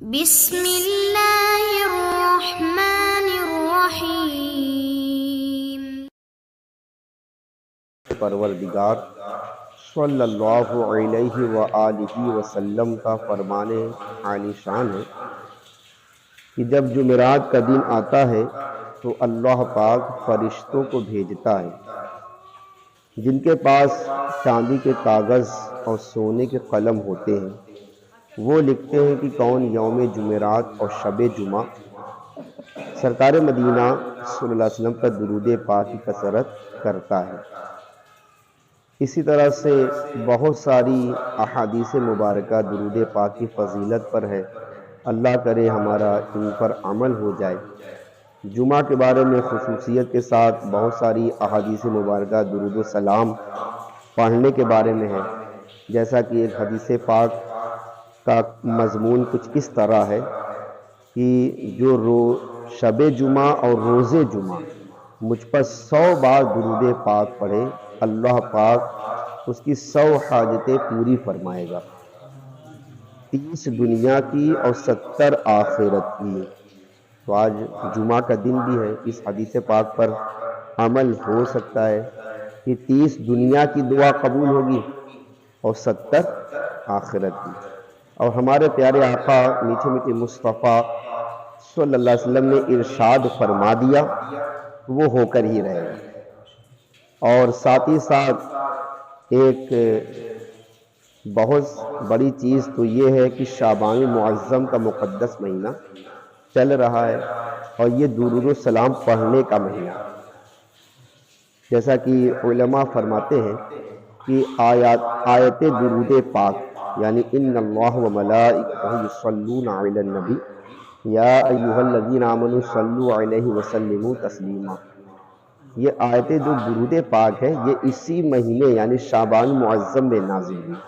بسم اللہ الرحمن الرحیم۔ پروردگار صلی اللہ علیہ وآلہ وسلم کا فرمان عالی شان ہے کہ جب جمعرات کا دن آتا ہے تو اللہ پاک فرشتوں کو بھیجتا ہے جن کے پاس چاندی کے کاغذ اور سونے کے قلم ہوتے ہیں۔ وہ لکھتے ہیں کہ کون یوم جمعرات اور شب جمعہ سرکار مدینہ صلی اللہ علیہ وسلم پر درود پاک کی کثرت کرتا ہے۔ اسی طرح سے بہت ساری احادیث مبارکہ درود پاک کی فضیلت پر ہے، اللہ کرے ہمارا ان پر عمل ہو جائے۔ جمعہ کے بارے میں خصوصیت کے ساتھ بہت ساری احادیث مبارکہ درود و سلام پڑھنے کے بارے میں ہے، جیسا کہ ایک حدیث پاک کا مضمون کچھ اس طرح ہے کہ جو شب جمعہ اور روز جمعہ مجھ پر 100 بار درود پاک پڑھے، اللہ پاک اس کی 100 حاجتیں پوری فرمائے گا، 30 دنیا کی اور 70 آخرت کی۔ تو آج جمعہ کا دن بھی ہے، اس حدیث پاک پر عمل ہو سکتا ہے کہ 30 دنیا کی دعا قبول ہوگی اور 70 آخرت کی۔ اور ہمارے پیارے آقا میٹھے میٹھے مصطفیٰ صلی اللہ علیہ وسلم نے ارشاد فرما دیا، وہ ہو کر ہی رہے گا۔ اور ساتھ ہی ساتھ ایک بہت بڑی چیز تو یہ ہے کہ شعبان معظم کا مقدس مہینہ چل رہا ہے اور یہ درود و سلام پڑھنے کا مہینہ، جیسا کہ علماء فرماتے ہیں کہ آیت درود پاک یعنی ان اللہ و ملائکتہ یصلون علی النبی یا ایھا الذین آمنوا صلوا علیہ وسلموا تسلیما، یہ آیتیں جو درود پاک ہے یہ اسی مہینے یعنی شعبان معظم میں نازل ہوئی۔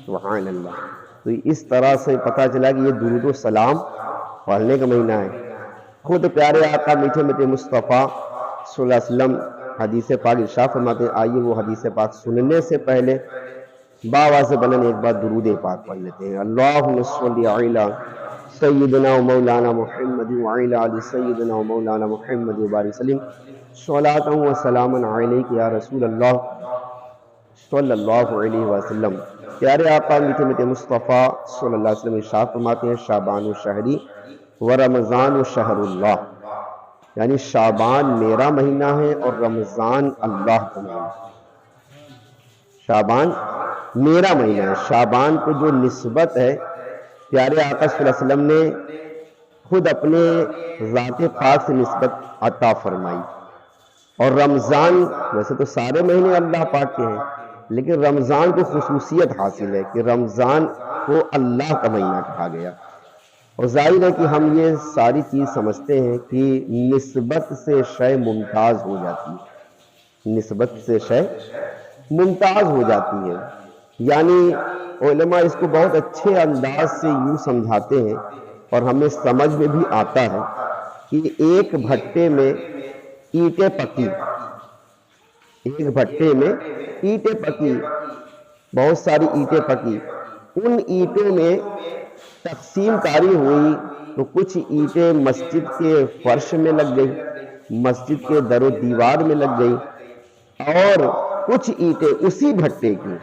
سبحان اللہ۔ تو اس طرح سے پتہ چلا کہ یہ درود و سلام پڑھنے کا مہینہ ہے۔ خود پیارے آقا میٹھے میٹھے مصطفیٰ صلی اللہ علیہ وسلم حدیث پاک ارشاد فرماتے ہیں، آئیے وہ حدیث پاک سننے سے پہلے باواز بلند ایک بار درود پاک پڑھ لیتے ہیں۔ اللہم صلی علی سیدنا و مولانا محمد وعلی آل سیدنا و مولانا محمد وبارک وسلم صلاۃ و سلام علیک یا رسول اللہ صلی اللہ علیہ وسلم۔ پیارے آقا میٹھے میٹھے مصطفیٰ صلی اللہ علیہ وسلم ارشاد فرماتے ہیں، شعبان الشہری و رمضان الشہر اللہ، یعنی شعبان میرا مہینہ ہے اور رمضان اللہ کا مہینہ۔ شعبان میرا مہینہ ہے، شعبان کو جو نسبت ہے پیارے آقا صلی اللہ علیہ وسلم نے خود اپنے ذات پاک سے نسبت عطا فرمائی۔ اور رمضان ویسے تو سارے مہینے اللہ پاک کے ہیں، لیکن رمضان کو خصوصیت حاصل ہے کہ رمضان کو اللہ کا مہینہ کہا گیا۔ اور ظاہر ہے کہ ہم یہ ساری چیز سمجھتے ہیں کہ نسبت سے شے ممتاز ہو جاتی ہے، نسبت سے شے ممتاز ہو جاتی ہے، یعنی علماء اس کو بہت اچھے انداز سے یوں سمجھاتے ہیں اور ہمیں سمجھ میں بھی آتا ہے کہ ایک بھٹے میں اینٹیں پکی، ایک بھٹے میں اینٹیں پکی، بہت ساری اینٹیں پکی، ان اینٹوں میں تقسیم کاری ہوئی تو کچھ اینٹیں مسجد کے فرش میں لگ گئی، مسجد کے در و دیوار میں لگ گئی، اور کچھ اینٹیں اسی بھٹے کی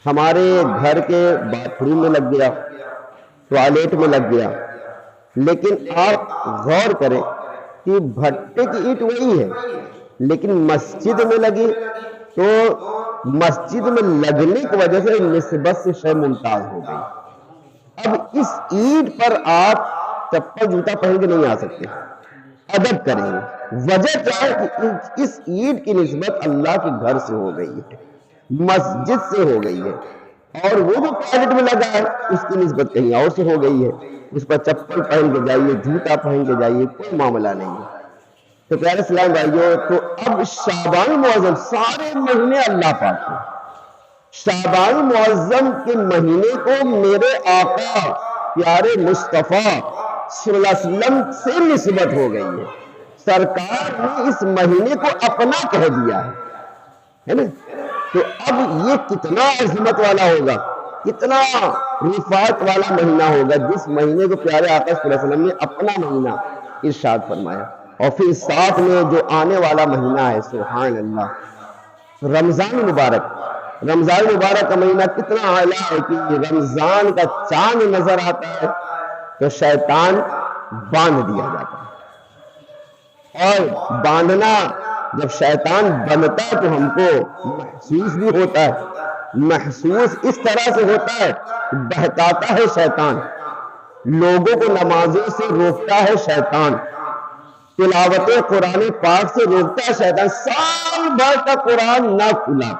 ہمارے گھر کے باتھ روم میں لگ گیا، ٹوائلٹ میں لگ گیا۔ لیکن آپ غور کریں کہ بھٹے کی اینٹ وہی ہے، لیکن مسجد میں لگی تو مسجد میں لگنے کی وجہ سے نسبت سے شے ممتاز ہو گئی۔ اب اس اینٹ پر آپ چپل جوتا پہن کے نہیں آ سکتے، ادب کریں گے۔ وجہ کیا ہے کہ اس اینٹ کی نسبت اللہ کے گھر سے ہو گئی ہے، مسجد سے ہو گئی ہے، اور وہ جو ٹوائلٹ میں لگا ہے اس کی نسبت کہیں اور سے ہو گئی ہے۔ اس پر چپل پہن کے جائیے، جوتا پہن کے جائیے، کوئی معاملہ نہیں ہے۔ تو پیارے اسلام بھائیو، تو اب شعبان معظم سارے مہینے اللہ پاک ہیں، شعبان معظم کے مہینے کو میرے آقا پیارے مصطفیٰ صلی اللہ علیہ وسلم سے نسبت ہو گئی ہے، سرکار نے اس مہینے کو اپنا کہہ دیا ہے نا۔ تو اب یہ کتنا عظمت والا ہوگا کتنا رفعت والا مہینہ ہوگا جس مہینے کو پیارے آقا صلی اللہ علیہ وسلم نے اپنا مہینہ ارشاد فرمایا. اور پھر ساتھ میں جو آنے والا مہینہ ہے، سبحان اللہ، رمضان مبارک. رمضان مبارک کا مہینہ کتنا اعلیٰ ہے کہ رمضان کا چاند نظر آتا ہے تو شیطان باندھ دیا جاتا ہے. اور باندھنا، جب شیطان بندتا ہے تو ہم کو محسوس بھی ہوتا ہے. محسوس اس طرح سے ہوتا ہے، بہکاتا ہے شیطان، لوگوں کو نمازوں سے روکتا ہے شیطان، تلاوت قرآن پاک سے روکتا ہے شیطان. سال بھر کا قرآن نہ کھلا،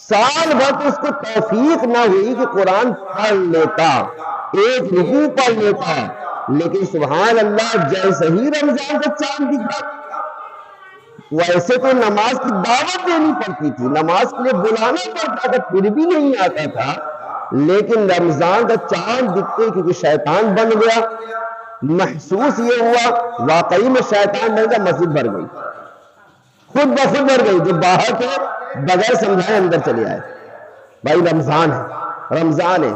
سال بھر تو اس کو توفیق نہ ہوئی کہ قرآن پڑھ لیتا، ایک رکوع پڑھ لیتا، لیکن سبحان اللہ جیسے ہی رمضان کا چاند دکھا، ویسے تو نماز کی دعوت دینی پڑتی تھی، نماز کے لیے بلانا پڑتا تھا، پھر بھی نہیں آتا تھا. لیکن رمضان کا چاند دکھتے کیونکہ شیطان بن گیا. محسوس یہ ہوا واقعی میں شیطان بن گیا، مسجد بھر گئی، خود بخود بھر گئی. جو باہر تھے بغیر سمجھائے اندر چلے آئے. بھائی رمضان ہے، رمضان ہے.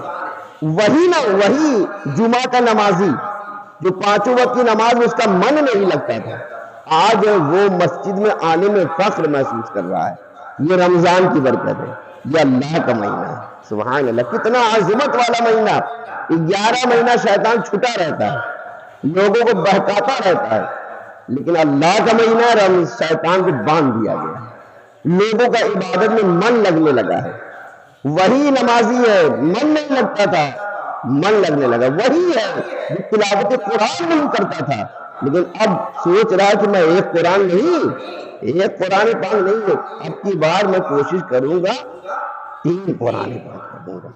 وہی جمعہ کا نمازی جو 5 وقت کی نماز میں اس کا من نہیں لگتا تھا، آج وہ مسجد میں آنے میں فخر محسوس کر رہا ہے. یہ رمضان کی برکت ہے، یہ اللہ کا مہینہ ہے. سبحان اللہ، کتنا عظمت والا مہینہ. 11 مہینہ شیطان چھٹا رہتا ہے، لوگوں کو بہکاتا رہتا ہے، لیکن اللہ کا مہینہ شیطان کو باندھ دیا گیا، لوگوں کا عبادت میں من لگنے لگا ہے. وہی نمازی ہے، من نہیں لگتا تھا، من لگنے لگا. وہی ہے جو تلاوت قرآن نہیں کرتا تھا، لیکن اب سوچ رہا ہے کہ میں ایک قرآن پاک نہیں ہے، اب کی بار میں کوشش کروں گا 3 قرآن پاک پڑھ دوں گا.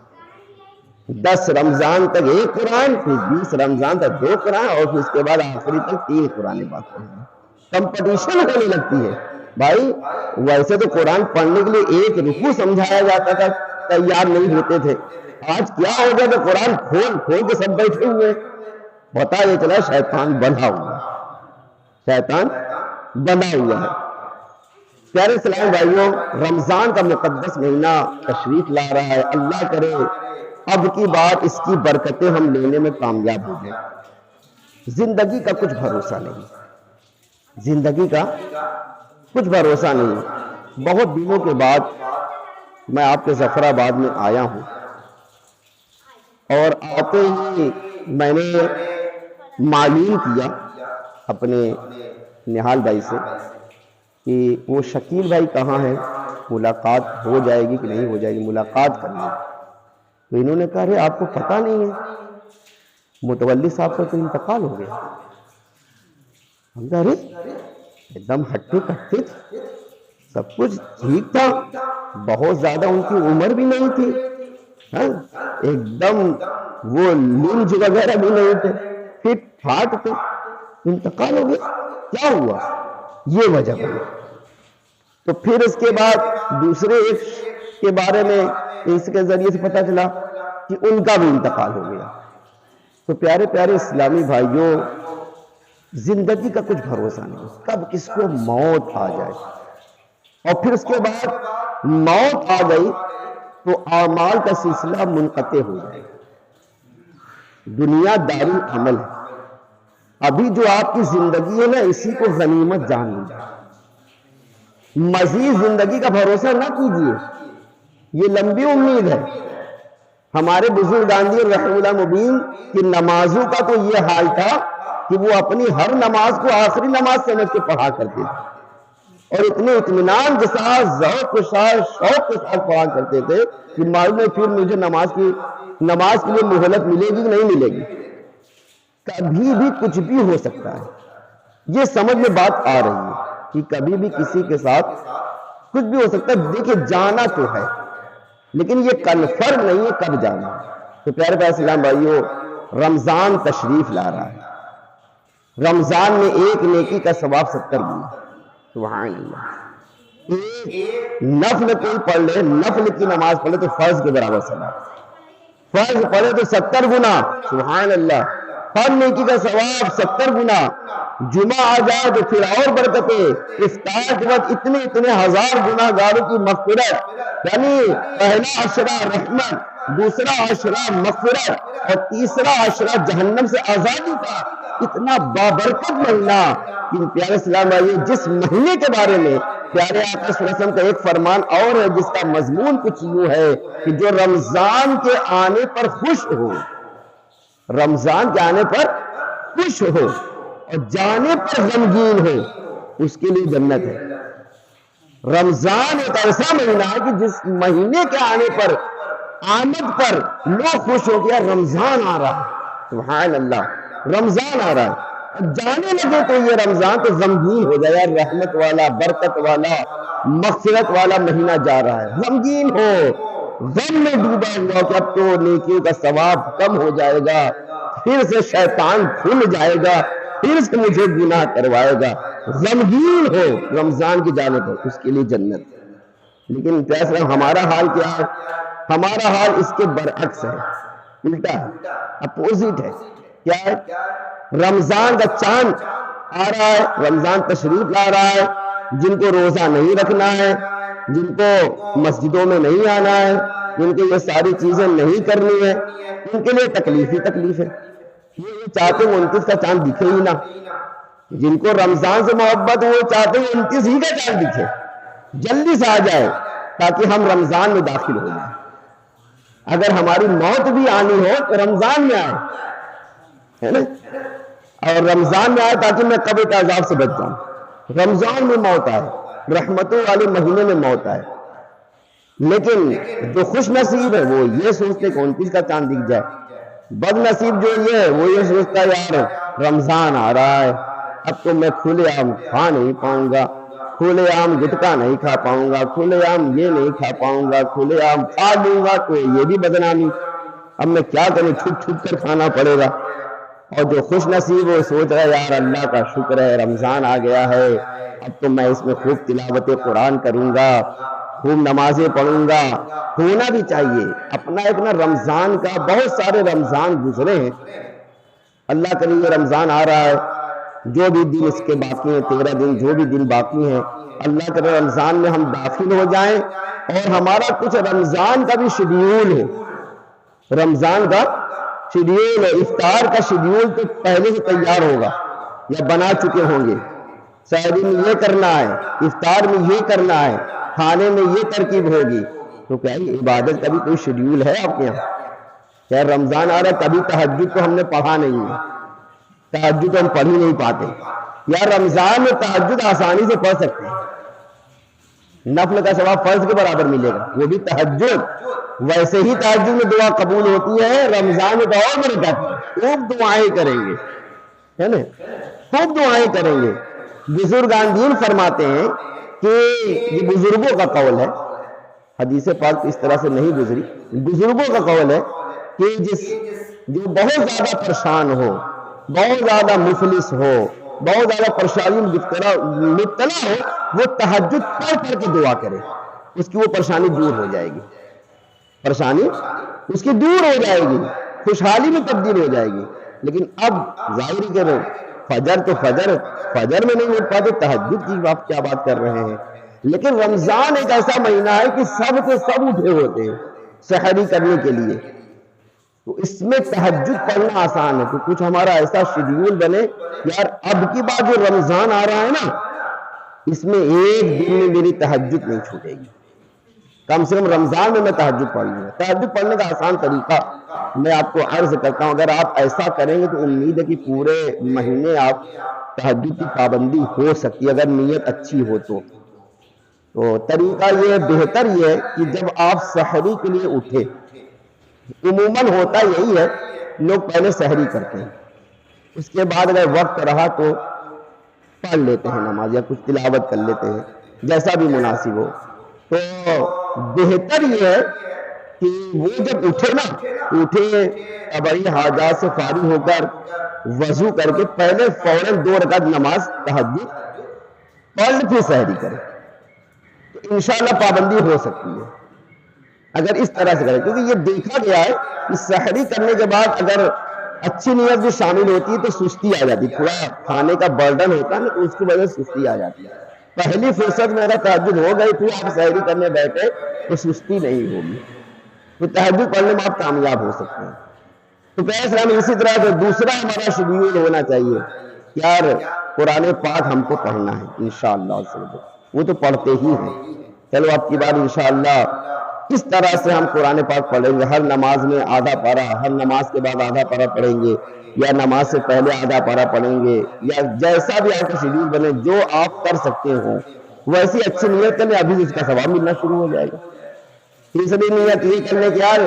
10 رمضان تک 1 قرآن، پھر 20 رمضان تک 2 قرآن، اور پھر اس کے بعد آخری تک 3 قرآن پاک پڑھوں گا. کمپٹیشن ہونے لگتی ہے. بھائی ویسے تو قرآن پڑھنے کے لیے ایک رکوع سمجھایا جاتا تھا، تیار نہیں ہوتے تھے. آج کیا ہو گیا کہ قرآن کھول کے سب بیٹھے ہوئے. پتا یہ چلا شیطان بندھا ہوا ہے. پیارے اسلام بھائیوں، رمضان کا مقدس مہینہ تشریف لا رہا ہے. اللہ کرے اب کی بار اس کی برکتیں ہم لینے میں کامیاب ہو جائیں. زندگی کا کچھ بھروسہ نہیں. بہت دنوں کے بعد میں آپ کے ظفر آباد میں آیا ہوں، اور آتے ہی میں نے معلوم کیا اپنے نہال بھائی سے کہ وہ شکیل بھائی کہاں ہے، ملاقات ہو جائے گی کہ نہیں ہو جائے گی، ملاقات کرنا. تو انہوں نے کہا آپ کو پتہ نہیں ہے متولی صاحب کا تو انتقال ہو گیا. ہم کہا ایک دم ہٹے کٹے تھے، سب کچھ ٹھیک تھا، بہت زیادہ ان کی عمر بھی نہیں تھی، ایک دم وہ لنج وغیرہ بھی نہیں تھے، فٹ فاٹ تھے، انتقال ہو گیا. کیا ہوا؟ یہ وجہ بنی. تو پھر اس کے بعد دوسرے ایک کے بارے میں اس کے ذریعے سے پتا چلا کہ ان کا بھی انتقال ہو گیا. تو پیارے پیارے اسلامی بھائیوں، زندگی کا کچھ بھروسہ نہیں، کب کس کو موت آ جائے. اور پھر اس کے بعد موت آ گئی تو اعمال کا سلسلہ منقطع ہو جائے. دنیا دار العمل ہے. ابھی جو آپ کی زندگی ہے نا، اسی کو غنیمت جان لیجیے. مزید زندگی کا بھروسہ نہ کیجیے، یہ لمبی امید ہے. ہمارے بزرگ گاندھی رحمہ اللہ مبین کی نمازوں کا تو یہ حال تھا کہ وہ اپنی ہر نماز کو آخری نماز سمجھ کے پڑھا کرتے تھے، اور اتنے اطمینان کے ساتھ ذوق کے ساتھ شوق کے ساتھ پڑھا کرتے تھے کہ معلوم ہے پھر مجھے نماز کے لیے مہلت ملے گی کہ نہیں ملے گی. کبھی بھی کچھ بھی ہو سکتا ہے. یہ سمجھ میں بات آ رہی ہے کہ کبھی بھی کسی کے ساتھ کچھ بھی ہو سکتا ہے. دیکھیں جانا تو ہے، لیکن یہ کنفرم نہیں ہے کب جانا. تو پیارے پیارے اسلام بھائیوں، رمضان تشریف لا رہا ہے. رمضان میں ایک نیکی کا ثواب 70 گنا. سبحان اللہ. ایک نفل کوئی پڑھ لے، نفل کی نماز پڑھ لے تو فرض کے برابر ثواب. فرض پڑھے تو 70 گنا. سبحان اللہ. ہر نیکی کا ثواب 70 گنا. جمعہ آ جائے تو پھر اور برکتیں. افطار کے بعد اتنے ہزار گناہ گاروں کی مغفرت، یعنی پہلا عشرہ رحمت، دوسرا عشرہ مغفرت اور تیسرا عشرہ جہنم سے آزادی کا. اتنا بابرکت مہینہ کہ پیارے اسلام بھائی جس مہینے کے بارے میں پیارے آقا صلی اللہ علیہ وسلم کا ایک فرمان اور ہے جس کا مضمون کچھ یوں ہے کہ جو رمضان کے آنے پر خوش ہو، رمضان کے آنے پر خوش ہو اور جانے پر غمگین ہو، اس کے لیے جنت ہے. رمضان ایک ایسا مہینہ ہے کہ جس مہینے کے آنے پر، آمد پر لوگ خوش ہو گیا رمضان آ رہا ہے. سبحان اللہ، رمضان آ رہا ہے. جانے لگے تو یہ رمضان تو غمگین ہو جائے، رحمت والا، برکت والا، مغفرت والا مہینہ جا رہا ہے. غمگین ہو، غم میں ڈوبا ہوا کہ اب تو نیکیوں کا ثواب کم ہو جائے گا، پھر سے شیطان کھل جائے گا، پھر سے مجھے گناہ کروائے گا. غمگین ہو رمضان کی جانے پر، اس کے لیے جنت. لیکن پیارے ہمارا حال کیا ہے؟ ہمارا حال اس کے برعکس ہے، الٹا ہے، اپوزٹ ہے. کیا ہے؟ رمضان کا چاند آ رہا ہے، رمضان تشریف لا رہا ہے. جن کو روزہ نہیں رکھنا ہے، جن کو مسجدوں میں نہیں آنا ہے، جن کو یہ ساری چیزیں نہیں کرنی ہے، ان کے لیے تکلیف ہی تکلیف ہے. یہ چاہتے ہیں 29 کا چاند دکھے ہی نہ. جن کو رمضان سے محبت وہ چاہتے ہیں 29 ہی کا چاند دکھے، جلدی سے آ جائے تاکہ ہم رمضان میں داخل ہو جائیں. اگر ہماری موت بھی آنی ہو تو رمضان میں آئے، ہے نا، اور رمضان میں آئے تاکہ میں قبر کے عذاب سے بچ جاؤں. رمضان میں موت آئے، رحمتوں والے مہینے میں موت آئے. لیکن جو خوش نصیب ہے وہ یہ سوچتے کہ 29 کا چاند دکھ جائے. بد نصیب جو یہ ہے وہ یہ سوچتا ہے یار رمضان آ رہا ہے، اب تو میں کھلے عام کھا نہیں پاؤں گا، کھلے عام گٹکا نہیں کھا پاؤں گا، کھلے عام یہ نہیں کھا پاؤں گا، کھلے عام کھا لوں گا تو یہ بھی بدنامی، اب میں کیا کروں، چھپ چھپ کر کھانا پڑے گا. اور جو خوش نصیب وہ سوچ رہا ہے یار اللہ کا شکر ہے رمضان آ گیا ہے، اب تو میں اس میں خوب تلاوت قرآن کروں گا، خوب نمازیں پڑھوں گا. ہونا بھی چاہیے اپنا ایک نا رمضان کا. بہت سارے رمضان گزرے ہیں، اللہ کرے یہ رمضان آ رہا ہے، جو بھی دن اس کے باقی ہیں 13 دن جو بھی دن باقی ہیں، اللہ کرے رمضان میں ہم داخل ہو جائیں اور ہمارا کچھ رمضان کا بھی شیڈیول ہو. رمضان کا شیڈیول ہے، افطار کا شیڈیول تو پہلے سے تیار ہوگا یا بنا چکے ہوں گے. سحری میں یہ کرنا ہے، افطار میں یہ کرنا ہے، کھانے میں یہ ترکیب ہوگی. تو کیا یہ عبادت کا بھی کوئی شیڈیول ہے آپ کے یہاں؟ کیا رمضان آ رہا ہے کبھی تہجد تو ہم نے پڑھا نہیں ہے، تہجد ہم پڑھ ہی نہیں پاتے. یا رمضان میں تہجد آسانی سے پڑھ سکتے ہیں، نفل کا ثواب فرض کے برابر ملے گا، وہ بھی تہجد. ویسے ہی تہجد میں دعا قبول ہوتی ہے، رمضان میں تو اور برکت، خوب دعائیں کریں گے، ہے نا، خوب دعائیں کریں گے. بزرگان دین فرماتے ہیں کہ یہ بزرگوں کا قول ہے، حدیث پاک اس طرح سے نہیں گزری، بزرگوں کا قول ہے کہ جو بہت زیادہ پریشان ہو، بہت زیادہ مفلس ہو، بہت زیادہ پریشانی مبتلا ہو، وہ تہجد پڑھ کر کے دعا کرے، اس کی وہ پریشانی دور ہو جائے گی، پریشانی اس کی دور ہو جائے گی، خوشحالی میں تبدیل ہو جائے گی. لیکن اب ظاہری کرو فجر تو فجر میں نہیں اٹھ پاتے، تہجد کی آپ کیا بات کر رہے ہیں. لیکن رمضان ایک ایسا مہینہ ہے کہ سب کے سب اٹھے ہوتے ہیں سحری کرنے کے لیے، تو اس میں تہجد پڑھنا آسان ہے. تو کچھ ہمارا ایسا شیڈیول بنے یار اب کی بات جو رمضان آ رہا ہے نا، اس میں ایک دن میں میری تہجد نہیں چھوٹے گی، کم سے کم رمضان میں میں تہجد پڑھ لوں گا. تہجد پڑھنے کا آسان طریقہ میں آپ کو عرض کرتا ہوں، اگر آپ ایسا کریں گے تو امید ہے کہ پورے مہینے آپ تہجد کی پابندی ہو سکتی ہے اگر نیت اچھی ہو تو. طریقہ یہ بہتر یہ ہے کہ جب آپ سحری کے لیے اٹھے، عموماً ہوتا یہی ہے لوگ پہلے سحری کرتے ہیں، اس کے بعد اگر وقت رہا تو پڑھ لیتے ہیں نماز یا کچھ تلاوت کر لیتے ہیں، جیسا بھی مناسب ہو. تو بہتر یہ ہے کہ وہ جب اٹھے نا، اٹھے ابھی حاجات سے فارغ ہو کر وضو کر کے پہلے فوراً 2 رکعت نماز تہجد پڑھ پھر سحری کرے، تو انشاءاللہ پابندی ہو سکتی ہے اگر اس طرح سے کرے. کیونکہ یہ دیکھا گیا ہے کہ سحری کرنے کے بعد اگر اچھی نیت بھی شامل ہوتی ہے تو سستی آ جاتی ہے، تھوڑا کھانے کا برڈن ہوتا ہے نا، تو اس کی وجہ سے سستی آ جاتی ہے. پہلی فرصت میں اگر تہجد ہو گئی پھر آپ سحری کرنے بیٹھے تو سستی نہیں ہوگی. تو تہجد پڑھنے میں آپ کامیاب ہو سکتے ہیں۔ تو پیسے ہم اسی طرح سے دوسرا ہمارا شیڈیول ہونا چاہیے، یار قرآن پاک ہم کو پڑھنا ہے انشاءاللہ، وہ تو پڑھتے ہی ہیں۔ چلو اب کی بار انشاءاللہ کس طرح سے ہم قرآن پاک پڑھیں گے، ہر نماز میں آدھا پارہ، ہر نماز کے بعد آدھا پارہ پڑھیں گے، یا نماز سے پہلے آدھا پارہ پڑھیں گے، یا جیسا بھی آپ کا شیڈیول بنے، جو آپ کر سکتے ہوں ویسی اچھی نیت کریں، ابھی اس کا ثواب ملنا شروع ہو جائے گا۔ تیسری نیت یہ کرنے کہ یار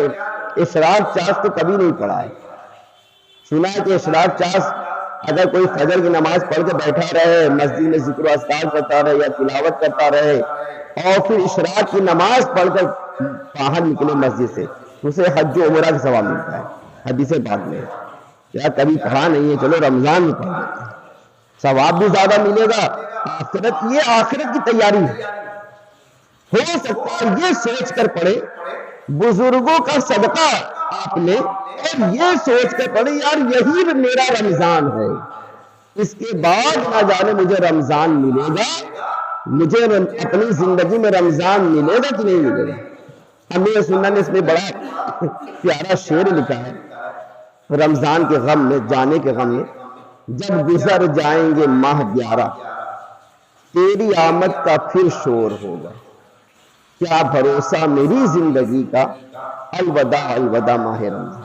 اشراق چاس تو کبھی نہیں پڑھا ہے، سنا ہے کہ اشراق چاس اگر کوئی فجر کی نماز پڑھ کے بیٹھا رہے، مسجد میں ذکر و اذکار کرتا رہے یا تلاوت کرتا رہے، اور پھر اشراق کی نماز پڑھ کر باہر نکلے مسجد سے، اسے حج و عمرہ کا ثواب ملتا ہے۔ حدیث پاک میں یا کبھی پڑھا نہیں ہے، چلو رمضان میں پڑھ لیتے ہیں، ثواب بھی زیادہ ملے گا، آخرت یہ آخرت کی تیاری ہے۔ ہو سکتا ہے یہ سوچ کر پڑھے بزرگوں کا صدقہ آپ نے، اور یہ سوچ کر پڑھے یار یہی میرا رمضان ہے، اس کے بعد نہ جانے مجھے رمضان ملے گا، مجھے اپنی زندگی میں رمضان ملے گا کہ نہیں ملے گا۔ امیر سنت نے اس میں بڑا پیارا شعر لکھا ہے، رمضان کے غم میں، جانے کے غم میں، جب گزر جائیں گے ماہ 11 تیری آمد کا پھر شور ہوگا، کیا بھروسہ میری زندگی کا، الوداع الوداع ماہ رمضان۔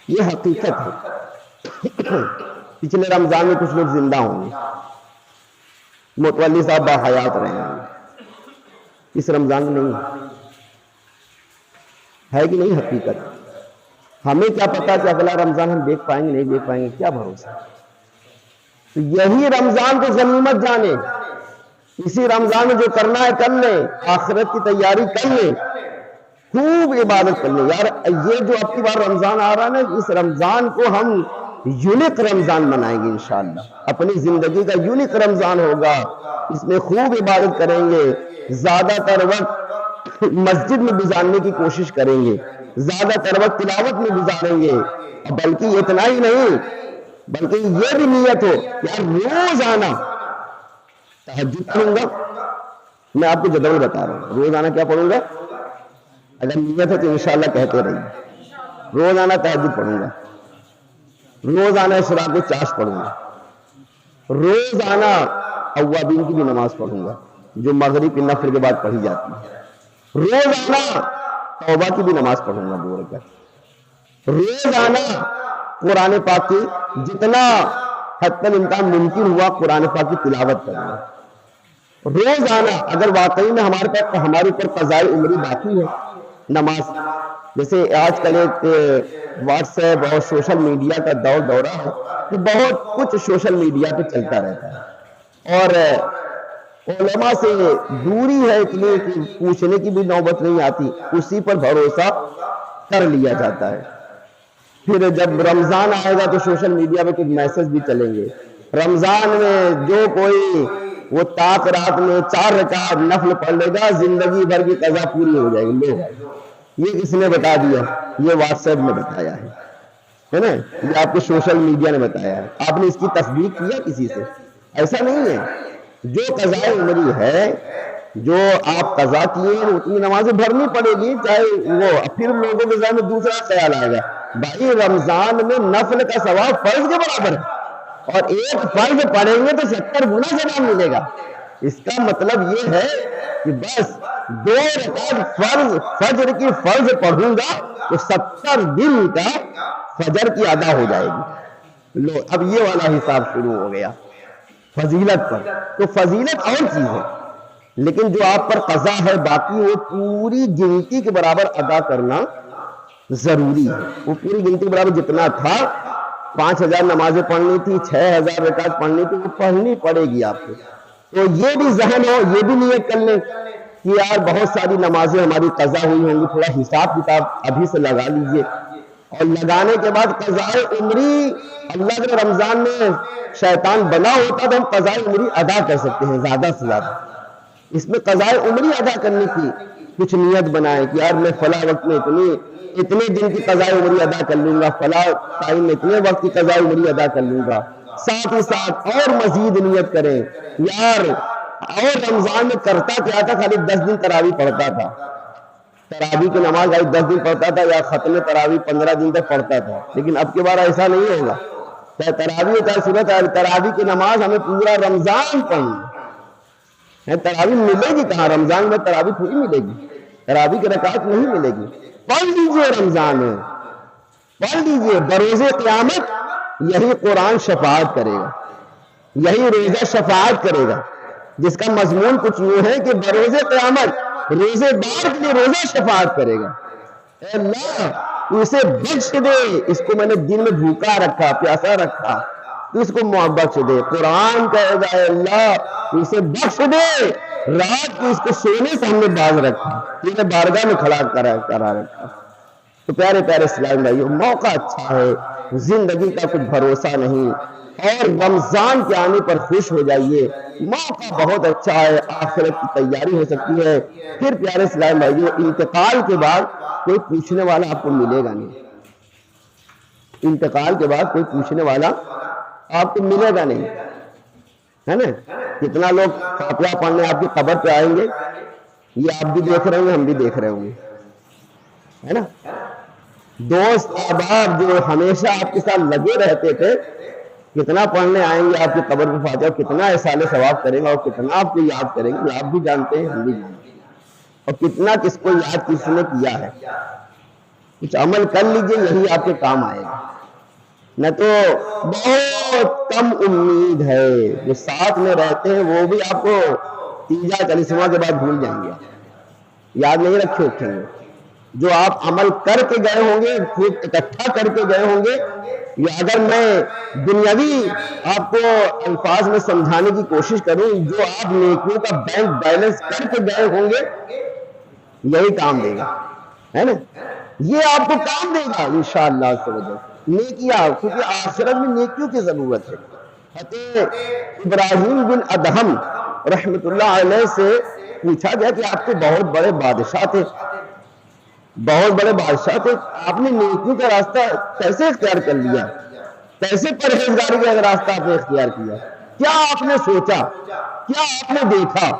یہ حقیقت ہے۔ پچھلے رمضان میں کچھ لوگ زندہ ہوں گے، متولی صاحب باحیات رہے ہیں، اس رمضان میں نہیں ہے کہ نہیں؟ حقیقت ہمیں کیا پتا کہ اگلا رمضان ہم دیکھ پائیں گے نہیں دیکھ پائیں گے، کیا بھروسہ؟ تو یہی رمضان کو غنیمت جانے، اسی رمضان میں جو کرنا ہے کر لیں، آخرت کی تیاری کر لیں، خوب عبادت کر لیں۔ یار یہ جو اب کی بار رمضان آ رہا ہے نا، اس رمضان کو ہم یونیک رمضان منائیں گے انشاءاللہ، اپنی زندگی کا یونیک رمضان ہوگا، اس میں خوب عبادت کریں گے، زیادہ تر وقت مسجد میں گزارنے کی کوشش کریں گے، زیادہ تر وقت تلاوت میں گزاریں گے، بلکہ اتنا ہی نہیں بلکہ یہ بھی نیت ہو یار روزانہ تہجد پڑھوں گا۔ میں آپ کو جدول بتا رہا ہوں، روزانہ کیا پڑھوں گا؟ اگر نیت ہے تو انشاءاللہ کہتے رہیے، روزانہ تہجد پڑھوں گا، روزانہ اشراق چاش پڑھوں گا، روزانہ اوابین کی بھی نماز پڑھوں گا جو مغرب کی نفل کے بعد پڑھی جاتی ہے، روزانہ توبہ کی بھی نماز پڑھوں گا 2 رکعت، روزانہ قرآن پاک کی جتنا حتی الامکان ممکن ہوا قرآن پاک کی تلاوت کروں گا، روزانہ اگر واقعی میں ہمارے اوپر قضاء عمری باقی ہے نماز، جیسے آج کل ایک واٹس ایپ اور سوشل میڈیا کا دورہ ہے کہ بہت کچھ سوشل میڈیا پہ چلتا رہتا ہے، اور علماء سے دوری ہے اتنی کہ پوچھنے کی بھی نوبت نہیں آتی، اسی پر بھروسہ کر لیا جاتا ہے۔ پھر جب رمضان آئے گا تو سوشل میڈیا پہ کچھ میسج بھی چلیں گے، رمضان میں جو کوئی وہ تاک رات میں 4 رکعت نفل پڑھ لے گا زندگی بھر کی قضا پوری ہو جائے گی۔ یہ کس نے بتا دیا؟ یہ واٹس ایپ میں بتایا ہے نا، یہ آپ کے سوشل میڈیا نے بتایا ہے، آپ نے اس کی تصدیق کیا کسی سے؟ ایسا نہیں ہے، جو قضاء عمری ہے، جو آپ قضا کیے ہیں اتنی نمازیں بھرنی پڑے گی، چاہے وہ پھر لوگوں کے ذہن میں دوسرا خیال آئے گا بھائی رمضان میں نفل کا ثواب فرض کے برابر ہے، اور ایک فرض پڑھیں گے تو 70 گنا ثواب ملے گا۔ اس کا مطلب یہ ہے کہ بس 2 رکعت فرض فجر کی فرض پڑھوں گا تو 70 دن کا فجر کی ادا ہو جائے گی۔ لو اب یہ والا حساب شروع ہو گیا فضیلت پر، تو فضیلت اور چیز ہے، لیکن جو آپ پر قضا ہے باقی وہ پوری گنتی کے برابر ادا کرنا ضروری ہے۔ وہ پوری گنتی کے برابر جتنا تھا، 5000 نمازیں پڑھنی تھی، 6000 رکعت پڑھنی تھی، وہ پڑھنی پڑے گی آپ کو۔ تو یہ بھی ذہن ہو، یہ بھی نیت کر لیں کہ یار بہت ساری نمازیں ہماری قضا ہوئی ہوں گی، تھوڑا حساب کتاب ابھی سے لگا لیجئے، اور لگانے کے بعد قضاء عمری اللہ کے رمضان میں شیطان بنا ہوتا تو ہم قضاء عمری ادا کر سکتے ہیں زیادہ سے زیادہ۔ اس میں قضاء عمری ادا کرنے کی کچھ نیت بنائیں کہ یار میں فلاں وقت میں اتنے دن کی قضاء عمری ادا کر لوں گا، فلاں ٹائم میں اتنے وقت کی قضاء عمری ادا کر لوں گا۔ ساتھ ہی ساتھ اور مزید نیت کریں یار، اور رمضان میں کرتا کیا تھا، خالی 10 دن تراویح پڑھتا تھا، تراویح کی نماز آج 10 دن پڑھتا تھا یا ختم تراویح 15 دن تک پڑھتا تھا، لیکن اب کے بار ایسا نہیں ہوگا. چاہے تراویح چاہے سنت، تراویح کی نماز ہمیں پورا رمضان پڑھنی ہے. تراویح ملے گی کہاں؟ رمضان میں تراویح تھوڑی ملے گی، تراویح کی رکعت نہیں ملے گی. پڑھ لیجئے رمضان میں، پڑھ لیجئے. بروز قیامت یہی قرآن شفاعت کرے گا، یہی روزہ شفاعت کرے گا، جس کا مضمون کچھ یوں ہے کہ بروز قیامت روزے دار کے لیے روزہ شفاعت کرے گا. اے اللہ تو اسے بخش دے، اس کو میں نے دن میں بھوکا رکھا، پیاسا رکھا، تو اس کو بخش دے. قرآن کہے گا اے اللہ تو اسے بخش دے، رات کو اس کو سونے سے ہم نے باز رکھا، یہ بارگاہ میں کھڑا کرا رکھا. تو پیارے پیارے اسلام بھائیو، موقع اچھا ہے، زندگی کا کچھ بھروسہ نہیں، اور رمضان کے آنے پر خوش ہو جائیے. موقع بہت اچھا ہے، آخرت کی تیاری ہو سکتی ہے. پھر پیارے اسلام بھائیو، انتقال کے بعد کوئی پوچھنے والا آپ کو ملے گا نہیں. انتقال کے بعد کوئی پوچھنے والا آپ کو ملے گا نہیں، ہے نا. کتنا لوگ فاتحہ پڑھنے آپ کی قبر پہ آئیں گے، یہ آپ بھی دیکھ رہے ہوں گے، ہم بھی دیکھ رہے ہوں گے، ہے نا. دوست احباب جو ہمیشہ آپ کے ساتھ لگے رہتے تھے، کتنا پڑھنے آئیں گے آپ کی قبر پہ فاتحہ، کتنا احسان ثواب کریں گے اور کتنا آپ کو یاد کریں گے، آپ بھی جانتے ہیں، ہم بھی جانتے ہیں. اور کتنا کس کو یاد کس نے کیا ہے. کچھ عمل کر لیجئے، یہی آپ کے کام آئے گا. نہ تو بہت کم امید ہے، جو ساتھ میں رہتے ہیں وہ بھی آپ کو تیجا چالیسواں کے بعد بھول جائیں گے، یاد نہیں رکھے اٹھیں گے. جو آپ عمل کر کے گئے ہوں گے، خود اکٹھا کر کے گئے ہوں گے، یا اگر میں دنیاوی آپ کو الفاظ میں سمجھانے کی کوشش کروں، جو آپ نیکیوں کا بینک بیلنس کر کے گئے ہوں گے، یہی کام دے گا، ہے نا. یہ آپ کو کام دے گا انشاءاللہ سے وجہ نیکیاں، کیونکہ آخرت میں نیکیوں کی ضرورت ہے. حضرت ابراہیم بن ادہم رحمت اللہ علیہ سے پوچھا گیا کہ آپ کے بہت بڑے بادشاہ تھے، بہت بڑے بادشاہ تھے، آپ نے نیکیوں کا راستہ کیسے اختیار کر لیا، کیسے پرہیزگاری کا راستہ آپ نے اختیار کیا، کیا آپ نے سوچا، کیا آپ نے دیکھا؟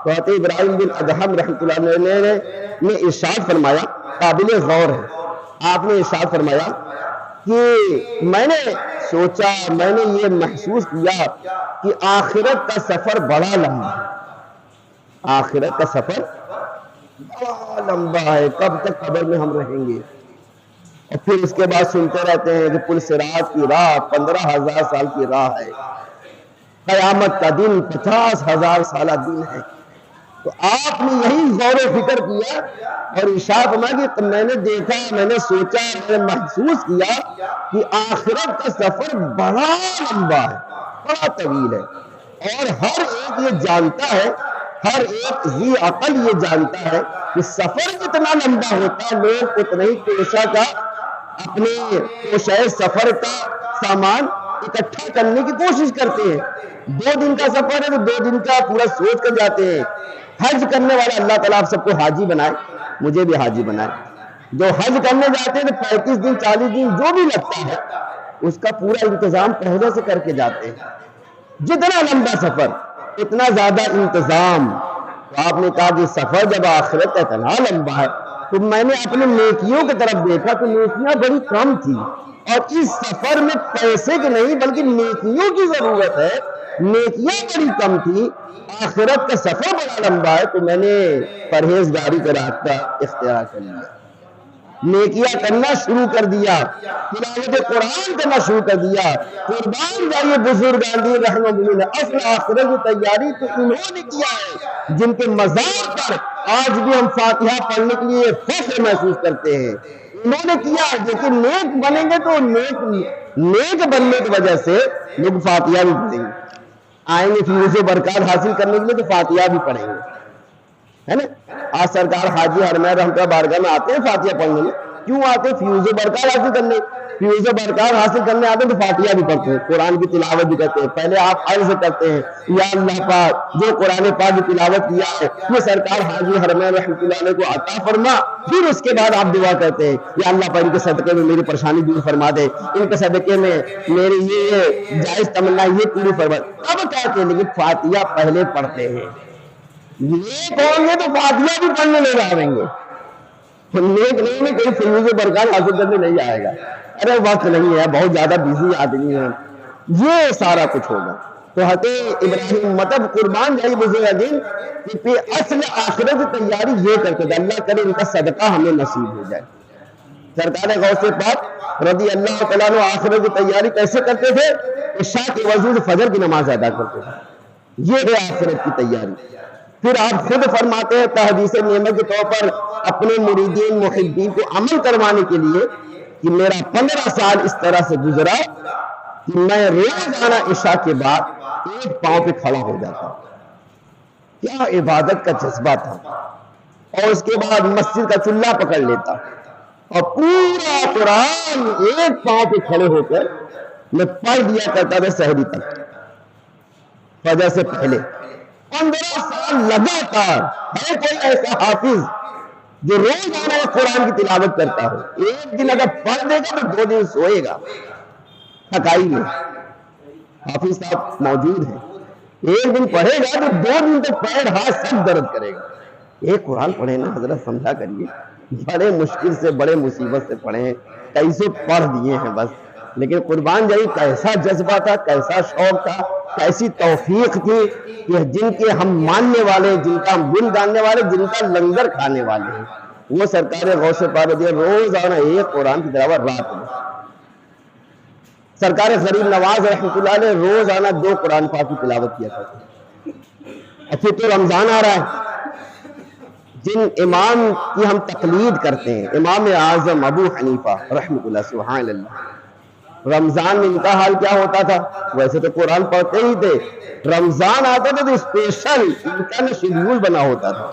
تو حضرت ابراہیم بن ادہم رحمۃ اللہ علیہ نے ارشاد فرمایا، قابل غور ہے، آپ نے ارشاد فرمایا کہ میں نے سوچا، میں نے یہ محسوس کیا کہ آخرت کا سفر بڑا لمبا ہے، آخرت کا سفر بڑا لمبا ہے، کب تک قبر میں ہم رہیں گے. اور پھر اس کے بعد سنتے رہتے ہیں کہ پل صراط کی راہ 15,000 سال کی راہ ہے، قیامت کا دن 50,000 سالہ دن ہے. تو آپ نے یہی غور و فکر کیا اور ارشاد فرمایا کہ میں نے دیکھا، میں نے سوچا، میں نے محسوس کیا کہ آخرت کا سفر بڑا لمبا ہے، بڑا طویل ہے. اور ہر ایک یہ جانتا ہے، ہر ایک ذی عقل یہ جانتا ہے کہ سفر جتنا لمبا ہوتا ہے، لوگ اتنا ہی پیشہ کا، اپنے پیشہ سفر کا سامان اکٹھا کرنے کی کوشش کرتے ہیں. 2 دن کا سفر ہے تو 2 دن کا پورا سوچ کر جاتے ہیں. حج کرنے والا اللہ تعالیٰ آپ سب کو حاجی بنائے، مجھے بھی حاجی بنائے. جو حج کرنے جاتے ہیں تو 35 دن 40 دن جو بھی لگتا ہے اس کا پورا انتظام پہلے سے کر کے جاتے ہیں. جتنا لمبا سفر اتنا زیادہ انتظام. تو آپ نے کہا کہ سفر جب آخرت اتنا لمبا ہے، تو میں نے اپنے نیکیوں کی طرف دیکھا تو نیکیاں بڑی کم تھی، اور اس سفر میں پیسے کی نہیں بلکہ نیکیوں کی ضرورت ہے، نیکیاں بڑی کم تھی. آخرت کا سفر بڑا لمبا ہے، تو میں نے پرہیزگاری کا راستہ اختیار کر لیا، نیکیاں کرنا شروع کر دیا، تلاوت قرآن کرنا شروع کر دیا. قربان جائیے بزرگان دین رحمہ اللہ، اصل آخرت کی تیاری تو انہوں نے کیا ہے جن کے مزار پر آج بھی ہم فاتحہ پڑھنے کے لیے فخر محسوس کرتے ہیں. انہوں نے کیا، لیکن نیک بنیں گے تو نیک بننے کی وجہ سے لوگ فاتحہ بھی پڑھیں گے، آئیں گے فیوز و برکات حاصل کرنے کے لیے تو فاتحہ بھی پڑھیں گے، ہے نا. آج سرکار حاجی حرمین رحمۃ اللہ بارگاہ میں آتے ہیں فاتحہ پڑھنے میں، کیوں آتے ہیں؟ فیوز و برکات حاصل کرنے، فیوز و برکات حاصل کرنے آتے ہیں تو فاتحہ بھی پڑھتے ہیں، قرآن کی تلاوت بھی کرتے ہیں. پہلے آپ عرض کرتے ہیں یا اللہ پاک جو قرآن پاک کی تلاوت کیا ہے یہ سرکار حاجی حرمین رحمۃ اللہ علیہ کو عطا فرما. پھر اس کے بعد آپ دعا کرتے ہیں یا اللہ پاک ان کے صدقے میں میری پریشانی دور فرما دے، ان کے صدقے میں میری یہ جائز تمنا یہ پوری فرما. اب کہتے ہیں لیکن فاتحہ پہلے پڑھتے ہیں. نیک ہوں گے تو فاتحہ بھی پڑھنے لے جائیں گے، نیک نہیں میں کوئی فیوز برکات حاصل کرنے نہیں آئے گا، ارے وقت نہیں ہے، بہت زیادہ بزی آدمی ہے، یہ سارا کچھ ہوگا۔ تو حضرت ابراہیم مطلب قربان جائی بزرگ دین کہ اصل آخرت کی تیاری یہ کرتے تھے، اللہ کرے ان کا صدقہ ہمیں نصیب ہو جائے۔ سرکار غوث پاک رضی اللہ تعالیٰ عنہ آخرت کی تیاری کیسے کرتے تھے؟ عشاء کے وضو سے فجر کی نماز ادا کرتے تھے، یہ ہے آخرت کی تیاری۔ پھر آپ خود فرماتے ہیں تحدیث نعمت کے طور پر اپنے مریدین محبین کو عمل کروانے کے لیے کہ میرا 15 سال اس طرح سے گزرا کہ میں روزانہ عشاء کے بعد ایک پاؤں پہ کھڑا ہو جاتا، کیا عبادت کا جذبہ تھا، اور اس کے بعد مسجد کا چولہا پکڑ لیتا اور پورا قرآن ایک پاؤں پہ کھڑے ہو کر میں پڑھ دیا کرتا تھا سحری تک، فجر سے پہلے 15 سال لگاتار۔ ہے کوئی ایسا حافظ جو روزانہ قرآن کی تلاوت کرتا ہو؟ ایک دن اگر پڑھ دے گا تو 2 دن سوئے گا تھکائی میں۔ حافظ صاحب موجود ہیں، ایک دن پڑھے گا تو 2 دن تک پیر ہاتھ سب درد کرے گا۔ ایک قرآن پڑھے نا حضرت، سمجھا کریے، بڑے مشکل سے بڑے مصیبت سے پڑھے ہیں، کیسے پڑھ دیے ہیں بس، لیکن قربان جائی کیسا جذبہ تھا، کیسا شوق تھا، کیسی توفیق تھی کہ جن کے ہم ماننے والے، جن کا ہم گن گاننے والے، جن کا لنگر کھانے والے ہیں، وہ سرکار غوث پاک رضی اللہ عنہ روزانہ ایک قرآن کی تلاوت رات میں۔ سرکار غریب نواز رحمۃ اللہ علیہ روزانہ 2 قرآن پاک کی تلاوت کیا کرتے۔ اچھا تو رمضان آ رہا ہے، جن امام کی ہم تقلید کرتے ہیں، امام اعظم ابو حنیفہ رحمۃ اللہ، سبحان اللہ، رمضان میں ان کا حال کیا ہوتا تھا؟ ویسے تو قرآن پڑھتے ہی تھے، رمضان آتا تھا تو اسپیشل ان کا شیڈیول بنا ہوتا تھا،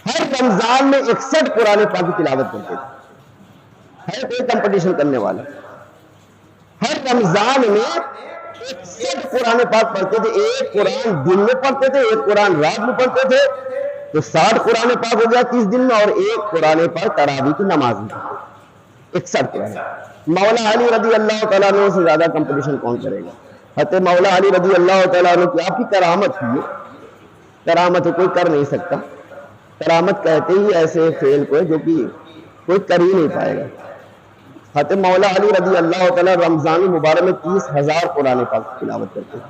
ہر رمضان میں 61 قرآن پاک کی تلاوت کرتے تھے۔ ہے کوئی کمپٹیشن کرنے والا؟ ہر رمضان میں 61 قرآن پاک پڑھتے تھے، ایک قرآن دن میں پڑھتے تھے، ایک قرآن رات میں پڑھتے تھے، تو 60 قرآن پاک ہو گیا 30 دن میں، اور ایک قرآن پاک تراویح کی نماز میں 61 قرآن۔ مولا علی رضی اللہ تعالیٰ عنہ سے زیادہ کمپٹیشن کون کرے گا؟ حضرت مولا علی رضی اللہ تعالیٰ عنہ کی آپ کی کرامت ہوئی، کرامت کوئی کر نہیں سکتا، کرامت کہتے ہی ایسے فعل کو جو کہ کوئی کر ہی نہیں پائے گا۔ حضرت مولا علی رضی اللہ تعالیٰ رمضان مبارک میں 30,000 قرآن پاک تلاوت کرتے ہیں۔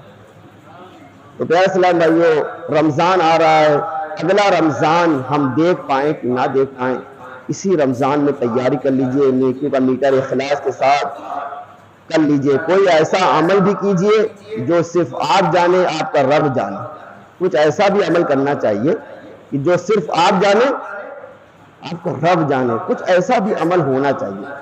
تو پیارے اسلام بھائیو، رمضان آ رہا ہے، اگلا رمضان ہم دیکھ پائیں کہ نہ دیکھ پائیں، اسی رمضان میں تیاری کر لیجئے، نیکیوں کا میٹر اخلاص کے ساتھ کر لیجئے، کوئی ایسا عمل بھی کیجئے جو صرف آپ جانے، آپ کا رب جانے۔ کچھ ایسا بھی عمل کرنا چاہیے کہ جو صرف آپ جانے، آپ کا رب جانے، کچھ ایسا بھی عمل ہونا چاہیے،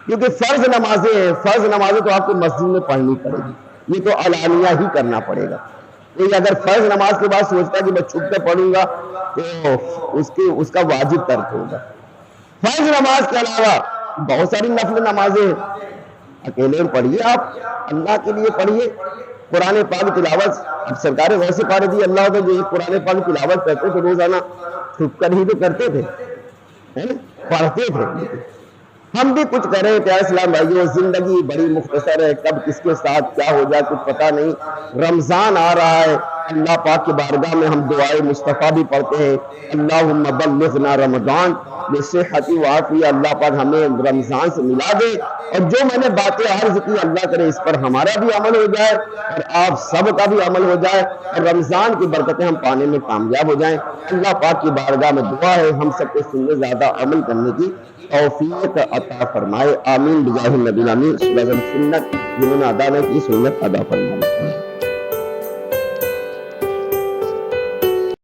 کیونکہ فرض نمازیں ہیں، فرض نمازیں تو آپ کو مسجد میں پڑھنی پڑے گی، یہ تو علانیہ ہی کرنا پڑے گا۔ کوئی اگر فرض نماز کے بعد سوچتا ہے کہ میں چھپ کر پڑھوں گا تو اس کا واجب ترک ہوگا۔ فرض نماز کے علاوہ بہت ساری نفل نمازیں ہیں، اکیلے پڑھیے، آپ اللہ کے لیے پڑھیے، قرآن پاک تلاوت۔ اب سرکار غوث پاک رضی اللہ عنہ جو قرآن پاک تلاوت کرتے تھے روزانہ، چھپ کر ہی تو کرتے تھے، پڑھتے تھے۔ ہم بھی کچھ کریں پیارے اسلام بھائیوں، زندگی بڑی مختصر ہے، کب کس کے ساتھ کیا ہو جائے کچھ پتہ نہیں۔ رمضان آ رہا ہے، اللہ پاک کی بارگاہ میں ہم دعائے مصطفیٰ بھی پڑھتے ہیں، اللہم بلغنا رمضان بصحت و عافیہ، اللہ پاک ہمیں رمضان سے ملا دے۔ اور جو میں نے باتیں عرض کی، اللہ کرے اس پر ہمارا بھی عمل ہو جائے اور آپ سب کا بھی عمل ہو جائے، اور رمضان کی برکتیں ہم پانے میں کامیاب ہو جائیں۔ اللہ پاک کی بارگاہ میں دعا ہے ہم سب کو سننے زیادہ عمل کرنے کی توفیق عطا فرمائے، آمین بجاہ النبی الامین صلی اللہ علیہ وسلم۔ سنت جنہوں نے ادا نہ کی، سنت ادا فرمائے۔